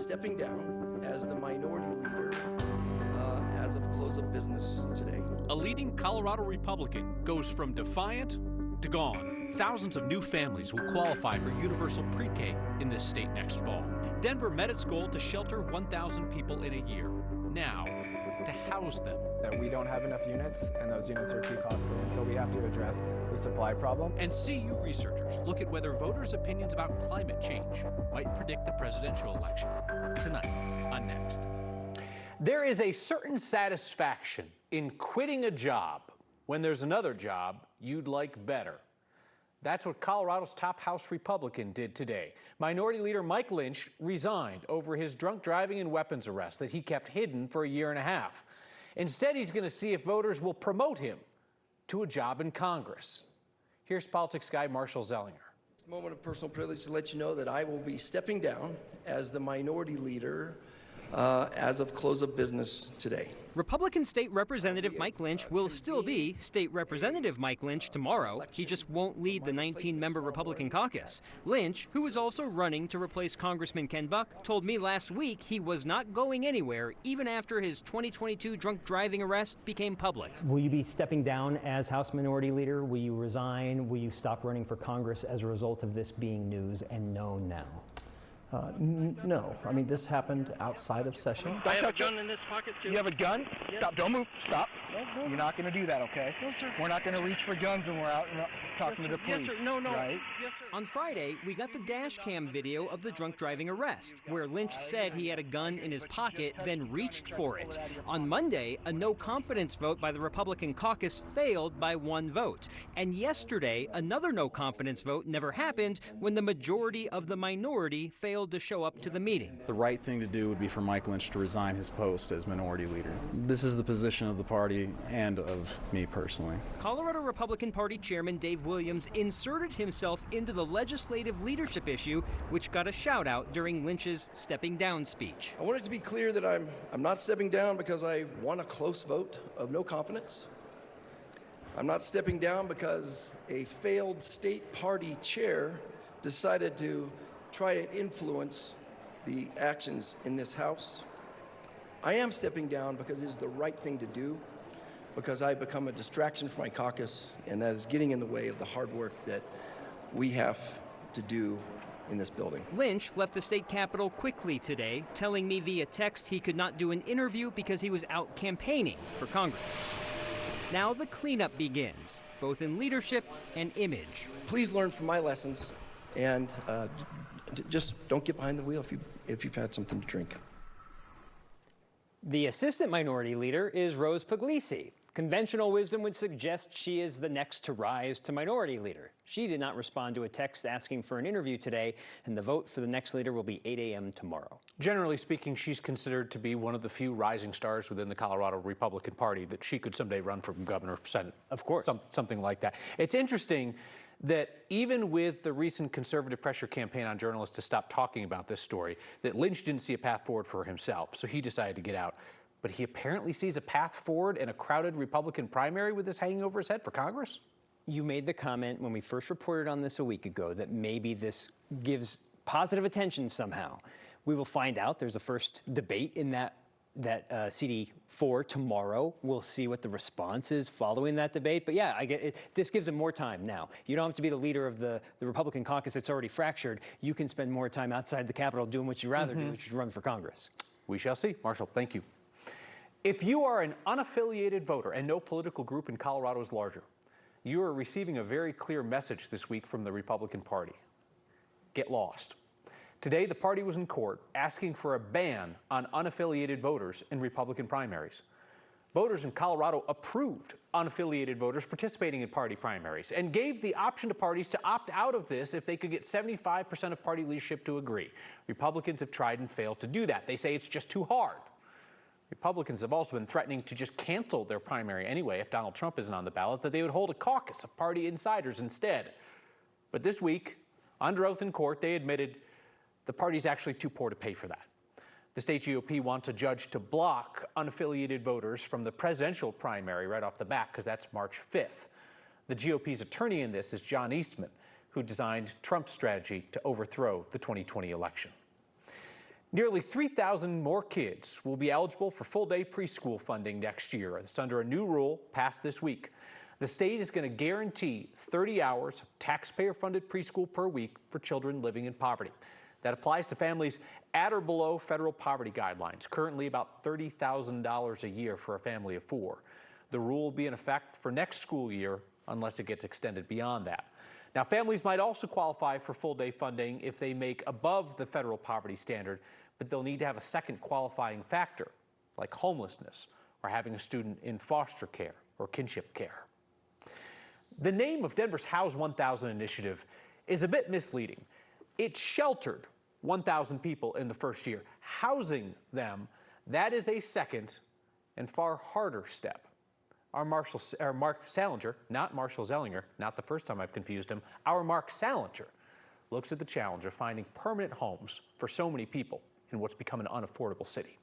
stepping down as the minority leader as of close of business today. A leading Colorado Republican goes from defiant to gone. Thousands of new families will qualify for universal pre-K in this state next fall. Denver met its goal to shelter 1,000 people in a year. Now, to house them. That we don't have enough units, and those units are too costly, and so we have to address the supply problem. And CU researchers look at whether voters' opinions about climate change might predict the presidential election. Tonight on Next. There is a certain satisfaction in quitting a job when there's another job you'd like better. That's what Colorado's top House Republican did today. Minority Leader Mike Lynch resigned over his drunk driving and weapons arrest that he kept hidden for a year and a half. Instead, he's going to see if voters will promote him to a job in Congress. Here's politics guy Marshall Zellinger. It's a moment of personal privilege to let you know that I will be stepping down as the minority leader as of close of business today. Republican State Representative Mike Lynch will still be State Representative Mike Lynch tomorrow. He just won't lead the 19-member Republican caucus. Lynch, who is also running to replace Congressman Ken Buck, told me last week he was not going anywhere even after his 2022 drunk driving arrest became public. Will you be stepping down as House Minority Leader? Will you resign? Will you stop running for Congress as a result of this being news and known now? No. I mean, this happened outside of session. I have a gun in this pocket, too. You have a gun? Yes. Stop. Don't move. Stop. No. You're not going to do that, okay? No, sir. We're not going to reach for guns when we're out and talking to the police. Yes, sir. No. Right? Yes, sir. On Friday, we got the dash cam video of the drunk driving arrest, where Lynch said he had a gun in his pocket, then reached for it. On Monday, a no-confidence vote by the Republican caucus failed by 1 vote. And yesterday, another no-confidence vote never happened when the majority of the minority failed to show up to the meeting. The right thing to do would be for Mike Lynch to resign his post as minority leader. This is the position of the party and of me personally. Colorado Republican Party Chairman Dave Williams inserted himself into the legislative leadership issue, which got a shout-out during Lynch's stepping down speech. I want it to be clear that I'm not stepping down because I won a close vote of no confidence. I'm not stepping down because a failed state party chair decided to try to influence the actions in this House. I am stepping down because it is the right thing to do, because I've become a distraction for my caucus, and that is getting in the way of the hard work that we have to do in this building. Lynch left the state capitol quickly today, telling me via text he could not do an interview because he was out campaigning for Congress. Now the cleanup begins, both in leadership and image. Please learn from my lessons, and just don't get behind the wheel if you've had something to drink. The assistant minority leader is Rose Puglisi. Conventional wisdom would suggest she is the next to rise to minority leader. She did not respond to a text asking for an interview today, and the vote for the next leader will be 8 a.m. tomorrow. Generally speaking, she's considered to be one of the few rising stars within the Colorado Republican Party that she could someday run for governor, Senate. Of course. Something like that. It's interesting that even with the recent conservative pressure campaign on journalists to stop talking about this story, that Lynch didn't see a path forward for himself, so he decided to get out. But he apparently sees a path forward in a crowded Republican primary with this hanging over his head for Congress? You made the comment when we first reported on this a week ago that maybe this gives positive attention somehow. We will find out. There's a first debate in that CD4 tomorrow. We'll see what the response is following that debate. But yeah, I get it. This gives him more time now. You don't have to be the leader of the Republican caucus that's already fractured. You can spend more time outside the Capitol doing what you'd rather do, which is run for Congress. We shall see. Marshall, thank you. If you are an unaffiliated voter, and no political group in Colorado is larger, you are receiving a very clear message this week from the Republican Party. Get lost. Today, the party was in court asking for a ban on unaffiliated voters in Republican primaries. Voters in Colorado approved unaffiliated voters participating in party primaries and gave the option to parties to opt out of this if they could get 75% of party leadership to agree. Republicans have tried and failed to do that. They say it's just too hard. Republicans have also been threatening to just cancel their primary anyway if Donald Trump isn't on the ballot, that they would hold a caucus of party insiders instead. But this week, under oath in court, they admitted the party's actually too poor to pay for that. The state GOP wants a judge to block unaffiliated voters from the presidential primary right off the bat, because that's March 5th. The GOP's attorney in this is John Eastman, who designed Trump's strategy to overthrow the 2020 election. Nearly 3,000 more kids will be eligible for full-day preschool funding next year. It's under a new rule passed this week. The state is going to guarantee 30 hours of taxpayer-funded preschool per week for children living in poverty. That applies to families at or below federal poverty guidelines, currently about $30,000 a year for a family of 4. The rule will be in effect for next school year unless it gets extended beyond that. Now, families might also qualify for full-day funding if they make above the federal poverty standard, but they'll need to have a second qualifying factor, like homelessness or having a student in foster care or kinship care. The name of Denver's House 1000 initiative is a bit misleading. It sheltered 1,000 people in the first year. Housing them, that is a second and far harder step. Our Mark Salinger, not Marshall Zellinger, not the first time I've confused him, our Mark Salinger looks at the challenge of finding permanent homes for so many people in what's become an unaffordable city.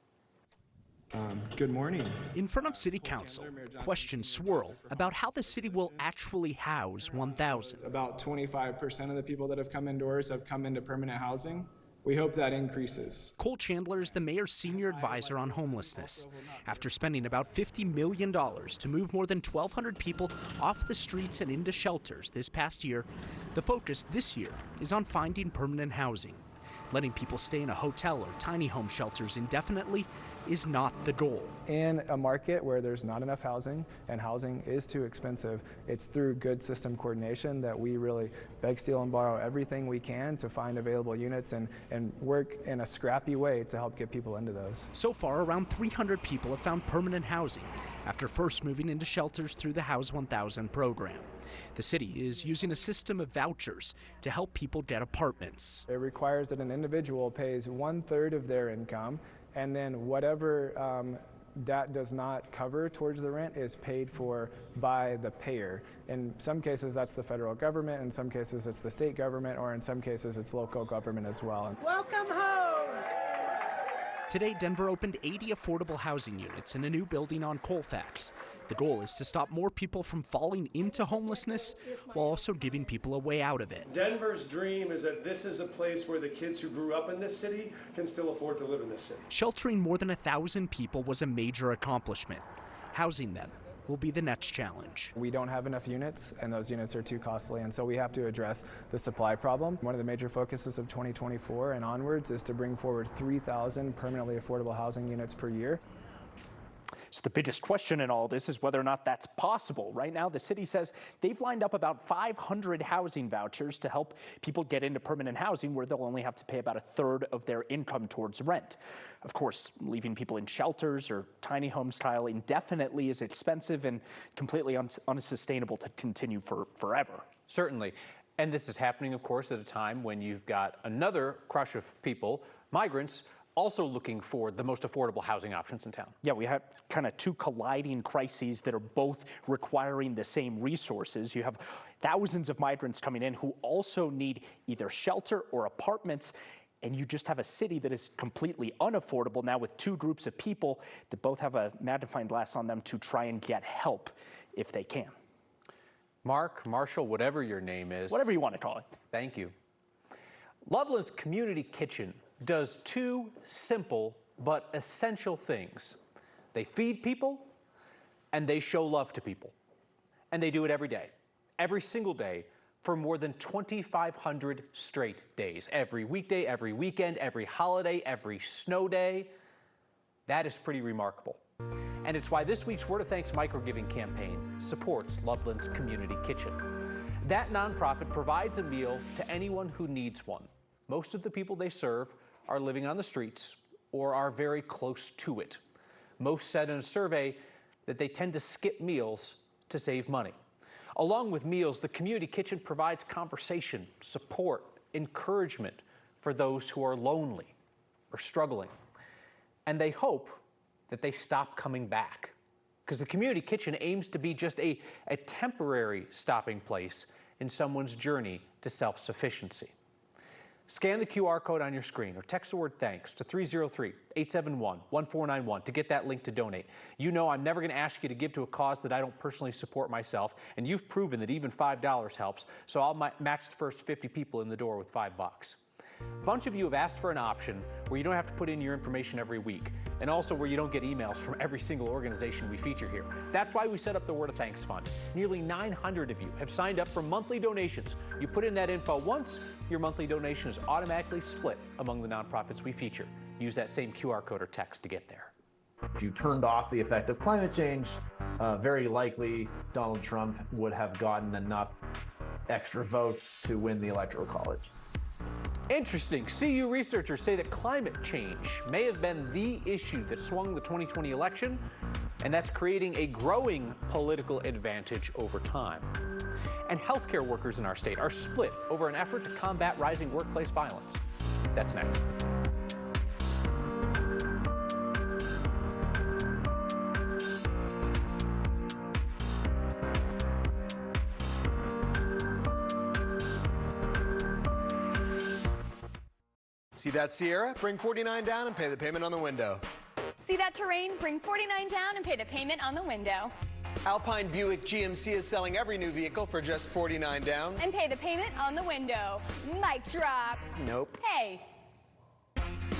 Good morning. In front of City Council, questions swirl about how the city will actually house 1,000. About 25% of the people that have come indoors have come into permanent housing. We hope that increases. Cole Chandler is the mayor's senior advisor on homelessness. After spending about $50 million to move more than 1,200 people off the streets and into shelters this past year, the focus this year is on finding permanent housing. Letting people stay in a hotel or tiny home shelters indefinitely is not the goal. In a market where there's not enough housing and housing is too expensive, it's through good system coordination that we really beg, steal, and borrow everything we can to find available units and work in a scrappy way to help get people into those. So far, around 300 people have found permanent housing after first moving into shelters through the House 1000 program. The city is using a system of vouchers to help people get apartments. It requires that an individual pays 1/3 of their income, and then whatever that does not cover towards the rent is paid for by the payer. In some cases, that's the federal government. In some cases, it's the state government, or in some cases, it's local government as well. Welcome home! Today, Denver opened 80 affordable housing units in a new building on Colfax. The goal is to stop more people from falling into homelessness while also giving people a way out of it. Denver's dream is that this is a place where the kids who grew up in this city can still afford to live in this city. Sheltering more than 1,000 people was a major accomplishment. Housing them will be the next challenge. We don't have enough units, and those units are too costly, and so we have to address the supply problem. One of the major focuses of 2024 and onwards is to bring forward 3,000 permanently affordable housing units per year. So the biggest question in all this is whether or not that's possible. Right now, the city says they've lined up about 500 housing vouchers to help people get into permanent housing where they'll only have to pay about 1/3 of their income towards rent. Of course, leaving people in shelters or tiny home style indefinitely is expensive and completely unsustainable to continue for forever. Certainly. And this is happening, of course, at a time when you've got another crush of people, migrants, also looking for the most affordable housing options in town. Yeah, we have kind of two colliding crises that are both requiring the same resources. You have thousands of migrants coming in who also need either shelter or apartments, and you just have a city that is completely unaffordable now with two groups of people that both have a magnifying glass on them to try and get help if they can. Mark, Marshall, whatever your name is. Whatever you want to call it. Thank you. Loveland's Community Kitchen does two simple but essential things. They feed people and they show love to people. And they do it every day, every single day, for more than 2,500 straight days. Every weekday, every weekend, every holiday, every snow day. That is pretty remarkable. And it's why this week's Word of Thanks microgiving campaign supports Loveland's Community Kitchen. That nonprofit provides a meal to anyone who needs one. Most of the people they serve are living on the streets or are very close to it. Most said in a survey that they tend to skip meals to save money. Along with meals, the Community Kitchen provides conversation, support, encouragement for those who are lonely or struggling. And they hope that they stop coming back, because the Community Kitchen aims to be just a temporary stopping place in someone's journey to self-sufficiency. Scan the QR code on your screen or text the word thanks to 303-871-1491 to get that link to donate. You know I'm never going to ask you to give to a cause that I don't personally support myself, and you've proven that even $5 helps, so I'll match the first 50 people in the door with $5. A bunch of you have asked for an option where you don't have to put in your information every week, and also where you don't get emails from every single organization we feature here. That's why we set up the Word of Thanks Fund. Nearly 900 of you have signed up for monthly donations. You put in that info once, your monthly donation is automatically split among the nonprofits we feature. Use that same QR code or text to get there. If you turned off the effect of climate change, very likely Donald Trump would have gotten enough extra votes to win the Electoral College. Interesting. CU researchers say that climate change may have been the issue that swung the 2020 election, and that's creating a growing political advantage over time. And healthcare workers in our state are split over an effort to combat rising workplace violence. That's next. See that Sierra? Bring 49 down and pay the payment on the window. See that Terrain? Bring 49 down and pay the payment on the window. Alpine Buick GMC is selling every new vehicle for just 49 down. And pay the payment on the window. Mic drop. Nope. Hey.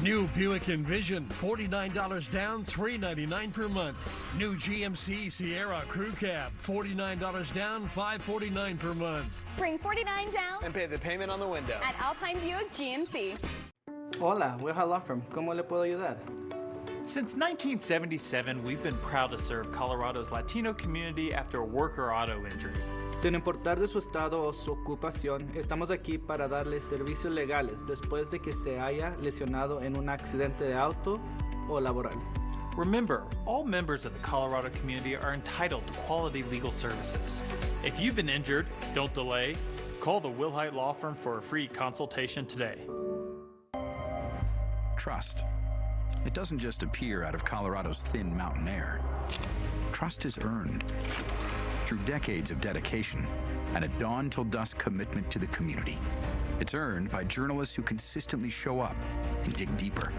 New Buick Envision, $49 down, $399 per month. New GMC Sierra Crew Cab, $49 down, $549 per month. Bring 49 down and pay the payment on the window. At Alpine Buick GMC. Hola, we're Law Firm. ¿Cómo le puedo ayudar? Since 1977, we've been proud to serve Colorado's Latino community after a work or auto injury. Sin importar de su estado o su ocupación, estamos aquí para darles servicios legales después de que se haya lesionado en un accidente de auto o laboral. Remember, all members of the Colorado community are entitled to quality legal services. If you've been injured, don't delay. Call the Wilhite Law Firm for a free consultation today. Trust. It doesn't just appear out of Colorado's thin mountain air. Trust is earned through decades of dedication and a dawn-till-dusk commitment to the community. It's earned by journalists who consistently show up and dig deeper,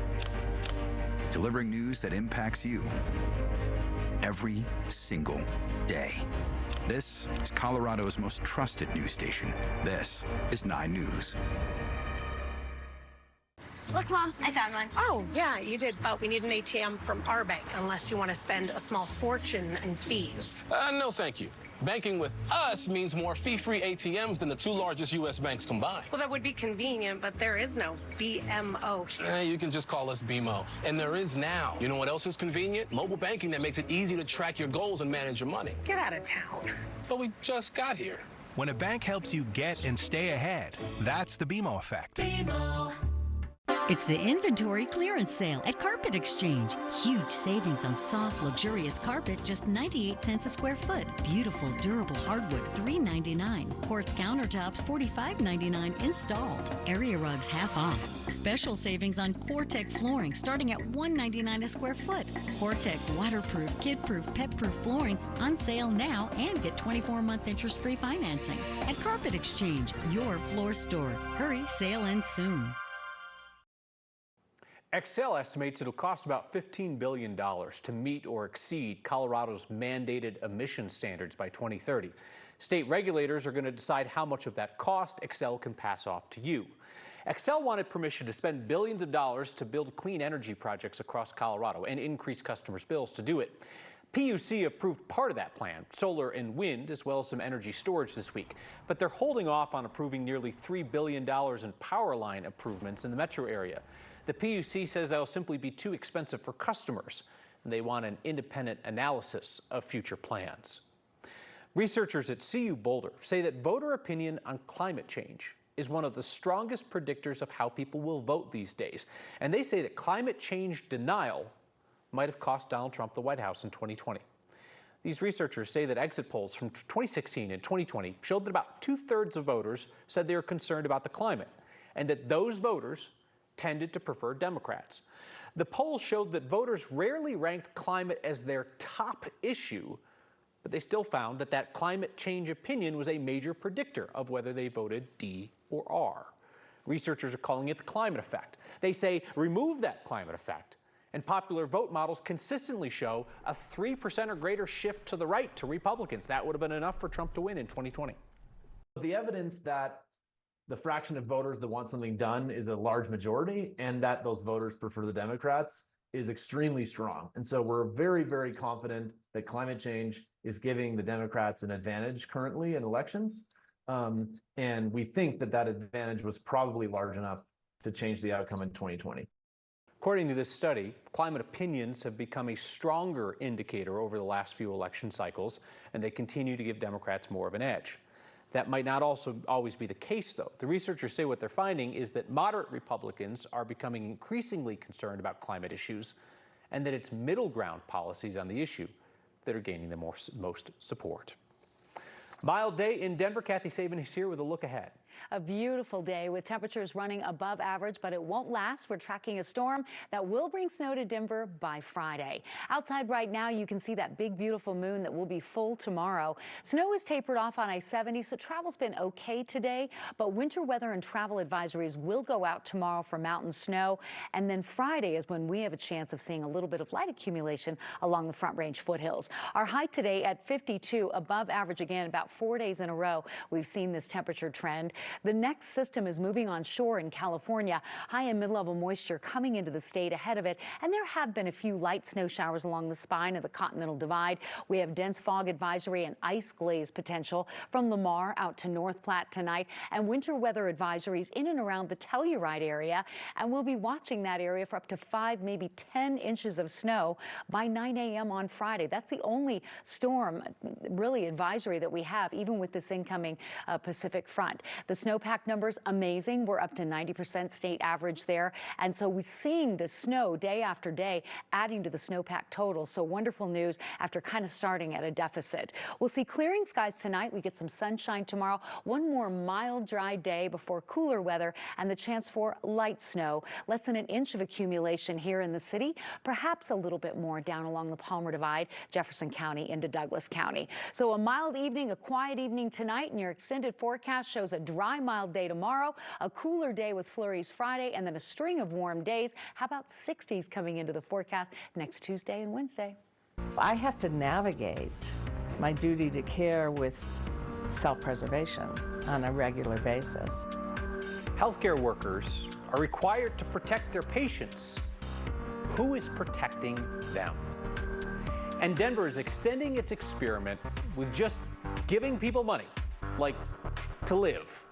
delivering news that impacts you every single day. This is Colorado's most trusted news station. This is 9 News. Look, Mom, I found one. Oh, yeah, you did, but we need an ATM from our bank, unless you want to spend a small fortune in fees. No, thank you. Banking with us means more fee-free ATMs than the 2 largest U.S. banks combined. Well, that would be convenient, but there is no BMO here. You can just call us BMO. And there is now. You know what else is convenient? Mobile banking that makes it easy to track your goals and manage your money. Get out of town. But we just got here. When a bank helps you get and stay ahead, that's the BMO effect. BMO. It's the inventory clearance sale at Carpet Exchange. Huge savings on soft, luxurious carpet, just 98 cents a square foot. Beautiful, durable hardwood, $3.99. Quartz countertops, $45.99 installed. Area rugs half off. Special savings on Core-Tec flooring starting at $1.99 a square foot. Core-Tec waterproof, kid-proof, pet-proof flooring on sale now and get 24-month interest-free financing. At Carpet Exchange, your floor store. Hurry, sale ends soon. Xcel estimates it'll cost about $15 billion to meet or exceed Colorado's mandated emission standards by 2030. State regulators are going to decide how much of that cost Xcel can pass off to you. Xcel wanted permission to spend billions of dollars to build clean energy projects across Colorado and increase customers' bills to do it. PUC approved part of that plan, solar and wind, as well as some energy storage this week. But they're holding off on approving nearly $3 billion in power line improvements in the metro area. The PUC says that'll simply be too expensive for customers, and they want an independent analysis of future plans. Researchers at CU Boulder say that voter opinion on climate change is one of the strongest predictors of how people will vote these days. And they say that climate change denial might have cost Donald Trump the White House in 2020. These researchers say that exit polls from 2016 and 2020 showed that about 2/3 of voters said they were concerned about the climate, and that those voters tended to prefer Democrats. The poll showed that voters rarely ranked climate as their top issue, but they still found that that climate change opinion was a major predictor of whether they voted D or R. Researchers are calling it the climate effect. They say remove that climate effect, and popular vote models consistently show a 3% or greater shift to the right to Republicans. That would have been enough for Trump to win in 2020. The evidence that the fraction of voters that want something done is a large majority, and that those voters prefer the Democrats is extremely strong. And so we're very, very confident that climate change is giving the Democrats an advantage currently in elections. And we think that that advantage was probably large enough to change the outcome in 2020. According to this study, climate opinions have become a stronger indicator over the last few election cycles, and they continue to give Democrats more of an edge. That might not also always be the case, though. The researchers say what they're finding is that moderate Republicans are becoming increasingly concerned about climate issues, and that it's middle ground policies on the issue that are gaining the most support. Mild day in Denver. Kathy Sabin is here with a look ahead. A beautiful day with temperatures running above average, but it won't last. We're tracking a storm that will bring snow to Denver by Friday. Outside right now, you can see that big, beautiful moon that will be full tomorrow. Snow is tapered off on I-70, so travel's been okay today, but winter weather and travel advisories will go out tomorrow for mountain snow. And then Friday is when we have a chance of seeing a little bit of light accumulation along the Front Range foothills. Our high today at 52, above average again, about 4 days in a row. We've seen this temperature trend. The next system is moving on shore in California. High and mid-level moisture coming into the state ahead of it, and there have been a few light snow showers along the spine of the Continental Divide. We have dense fog advisory and ice glaze potential from Lamar out to North Platte tonight, and winter weather advisories in and around the Telluride area, and we'll be watching that area for up to 5, maybe 10 inches of snow by 9 a.m. on Friday. That's the only storm, really, advisory that we have, even with this incoming Pacific front. The snowpack numbers, amazing. We're up to 90% state average there. And so we're seeing the snow day after day adding to the snowpack total. So wonderful news after kind of starting at a deficit. We'll see clearing skies tonight. We get some sunshine tomorrow. One more mild, dry day before cooler weather and the chance for light snow. Less than an inch of accumulation here in the city. Perhaps a little bit more down along the Palmer Divide, Jefferson County into Douglas County. So a mild evening, a quiet evening tonight, and your extended forecast shows a dry, mild day tomorrow, a cooler day with flurries Friday, and then a string of warm days. How about 60s coming into the forecast next Tuesday and Wednesday? I have to navigate my duty to care with self-preservation on a regular basis. Healthcare workers are required to protect their patients. Who is protecting them? And Denver is extending its experiment with just giving people money, like to live.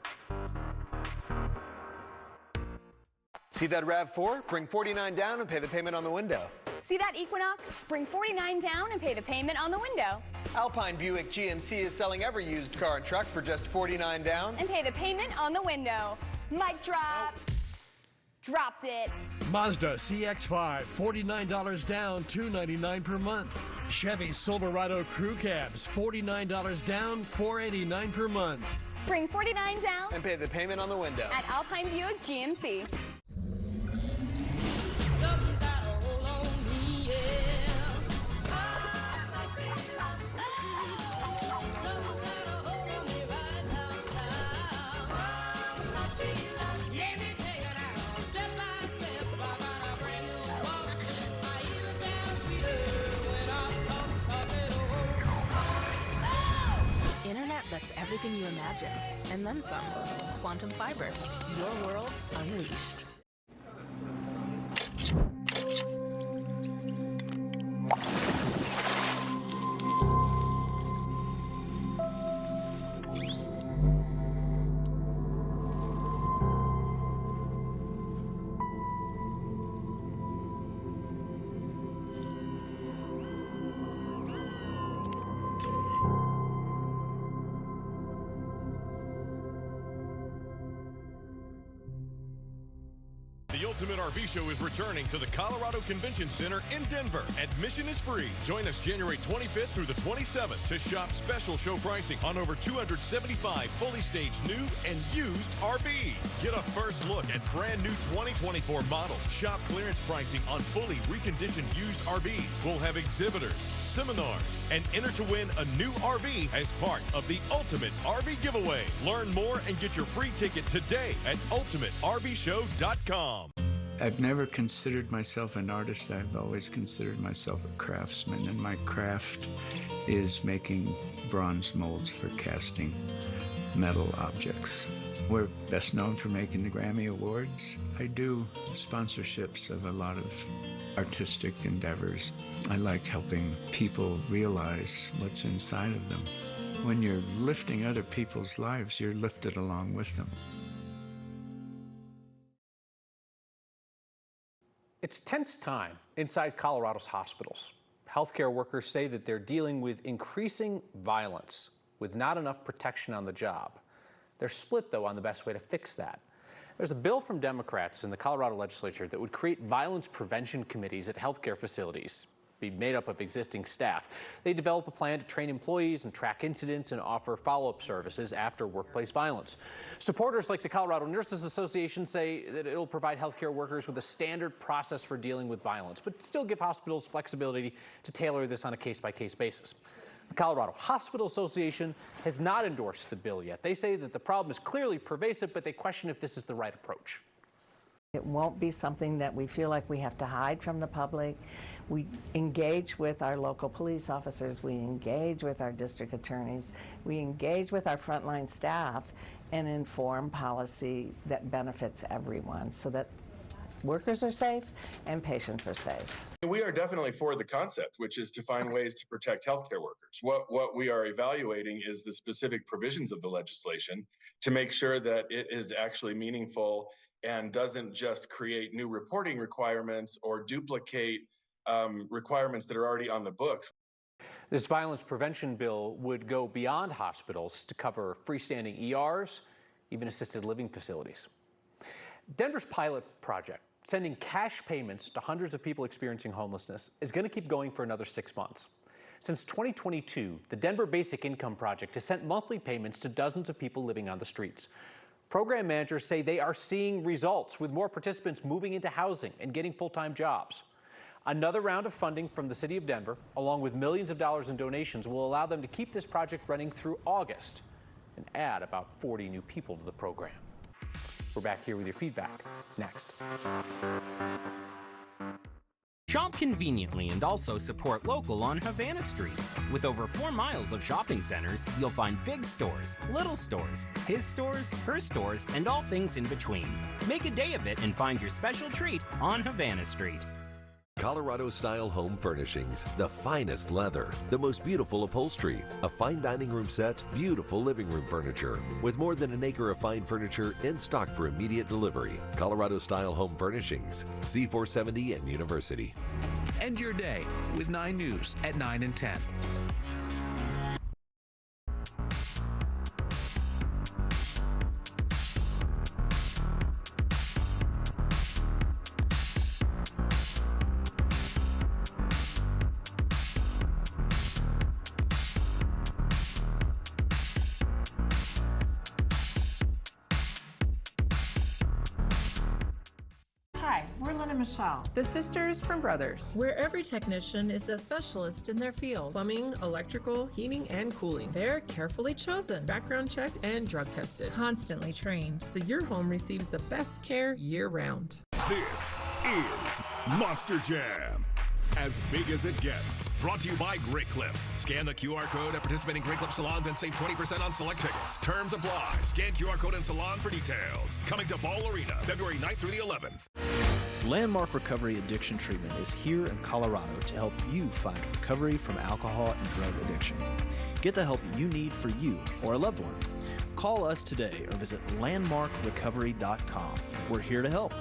See that RAV4? Bring 49 down and pay the payment on the window. See that Equinox? Bring 49 down and pay the payment on the window. Alpine Buick GMC is selling every used car and truck for just 49 down. And pay the payment on the window. Mic drop. Dropped it. Mazda CX-5, $49 down, $299 per month. Chevy Silverado Crew Cabs, $49 down, $489 per month. Bring 49 down and pay the payment on the window at Alpine Buick GMC. Internet that's everything you imagine, and then some. Quantum Fiber, your world unleashed. The Ultimate RV Show is returning to the Colorado Convention Center in Denver. Admission is free. Join us January 25th through the 27th to shop special show pricing on over 275 fully staged new and used RVs. Get a first look at brand new 2024 models. Shop clearance pricing on fully reconditioned used RVs. We'll have exhibitors, seminars, and enter to win a new RV as part of the Ultimate RV Giveaway. Learn more and get your free ticket today at ultimatervshow.com. I've never considered myself an artist. I've always considered myself a craftsman, and my craft is making bronze molds for casting metal objects. We're best known for making the Grammy Awards. I do sponsorships of a lot of artistic endeavors. I like helping people realize what's inside of them. When you're lifting other people's lives, you're lifted along with them. It's tense time inside Colorado's hospitals. Healthcare workers say that they're dealing with increasing violence with not enough protection on the job. They're split, though, on the best way to fix that. There's a bill from Democrats in the Colorado legislature that would create violence prevention committees at healthcare facilities, be made up of existing staff. They develop a plan to train employees and track incidents and offer follow-up services after workplace violence. Supporters like the Colorado Nurses Association say that it'll provide healthcare workers with a standard process for dealing with violence, but still give hospitals flexibility to tailor this on a case-by-case basis. The Colorado Hospital Association has not endorsed the bill yet. They say that the problem is clearly pervasive, but they question if this is the right approach. It won't be something that we feel like we have to hide from the public. We engage with our local police officers, we engage with our district attorneys, we engage with our frontline staff and inform policy that benefits everyone so that workers are safe and patients are safe. We are definitely for the concept, which is to find ways to protect healthcare workers. What we are evaluating is the specific provisions of the legislation to make sure that it is actually meaningful and doesn't just create new reporting requirements or duplicate requirements that are already on the books. This violence prevention bill would go beyond hospitals to cover freestanding ERs, even assisted living facilities. Denver's pilot project, sending cash payments to hundreds of people experiencing homelessness, is going to keep going for another 6 months. Since 2022, the Denver Basic Income Project has sent monthly payments to dozens of people living on the streets. Program managers say they are seeing results, with more participants moving into housing and getting full-time jobs. Another round of funding from the city of Denver, along with millions of dollars in donations, will allow them to keep this project running through August and add about 40 new people to the program. We're back here with your feedback next. Shop conveniently and also support local on Havana Street. With over 4 miles of shopping centers, you'll find big stores, little stores, his stores, her stores, and all things in between. Make a day of it and find your special treat on Havana Street. Colorado-style home furnishings, the finest leather, the most beautiful upholstery, a fine dining room set, beautiful living room furniture, with more than an acre of fine furniture in stock for immediate delivery. Colorado-style home furnishings, C470 and University. End your day with 9 News at 9 and 10. The Sisters from Brothers. Where every technician is a specialist in their field. Plumbing, electrical, heating, and cooling. They're carefully chosen, background checked, and drug tested. Constantly trained, so your home receives the best care year-round. This is Monster Jam. As big as it gets. Brought to you by Great Clips. Scan the QR code at participating Great Clips salons and save 20% on select tickets. Terms apply. Scan QR code and salon for details. Coming to Ball Arena, February 9th through the 11th. Landmark Recovery Addiction Treatment is here in Colorado to help you find recovery from alcohol and drug addiction. Get the help you need for you or a loved one. Call us today or visit landmarkrecovery.com. We're here to help.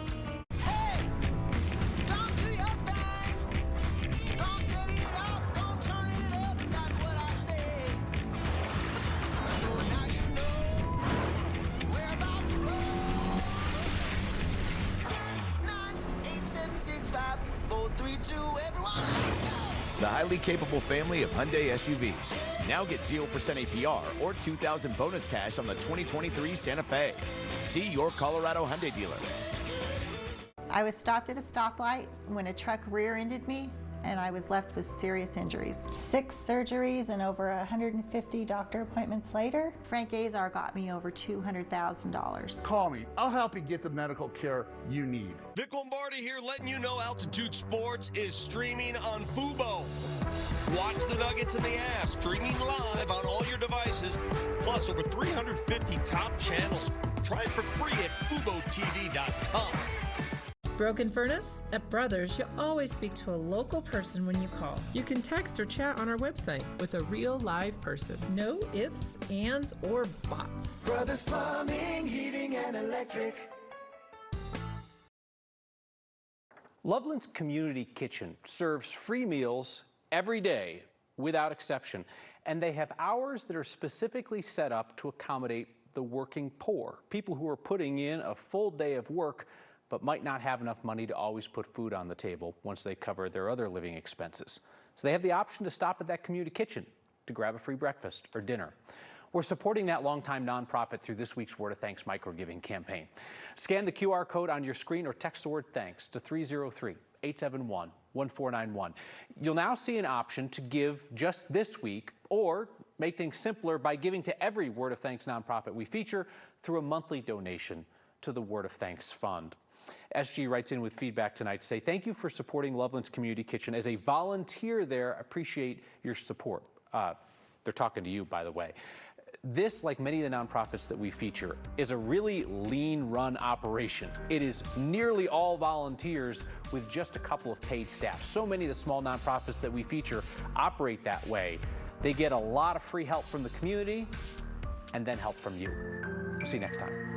The highly capable family of Hyundai SUVs. Now get 0% APR or $2,000 bonus cash on the 2023 Santa Fe. See your Colorado Hyundai dealer. I was stopped at a stoplight when a truck rear-ended me, and I was left with serious injuries. 6 surgeries and over 150 doctor appointments later, Frank Azar got me over $200,000. Call me. I'll help you get the medical care you need. Vic Lombardi here, letting you know Altitude Sports is streaming on Fubo. Watch the Nuggets in the app, streaming live on all your devices, plus over 350 top channels. Try it for free at FuboTV.com. Broken furnace? At Brothers, you'll always speak to a local person when you call. You can text or chat on our website with a real live person. No ifs, ands, or buts. Brothers Plumbing, Heating, and Electric. Loveland's Community Kitchen serves free meals every day without exception, and they have hours that are specifically set up to accommodate the working poor, people who are putting in a full day of work but might not have enough money to always put food on the table once they cover their other living expenses. So they have the option to stop at that community kitchen to grab a free breakfast or dinner. We're supporting that longtime nonprofit through this week's Word of Thanks microgiving campaign. Scan the QR code on your screen or text the word thanks to 303-871-1491. You'll now see an option to give just this week or make things simpler by giving to every Word of Thanks nonprofit we feature through a monthly donation to the Word of Thanks Fund. SG writes in with feedback tonight to say, thank you for supporting Loveland's Community Kitchen. As a volunteer there, appreciate your support. They're talking to you, by the way. This, like many of the nonprofits that we feature, is a really lean run operation. It is nearly all volunteers with just a couple of paid staff. So many of the small nonprofits that we feature operate that way. They get a lot of free help from the community and then help from you. See you next time.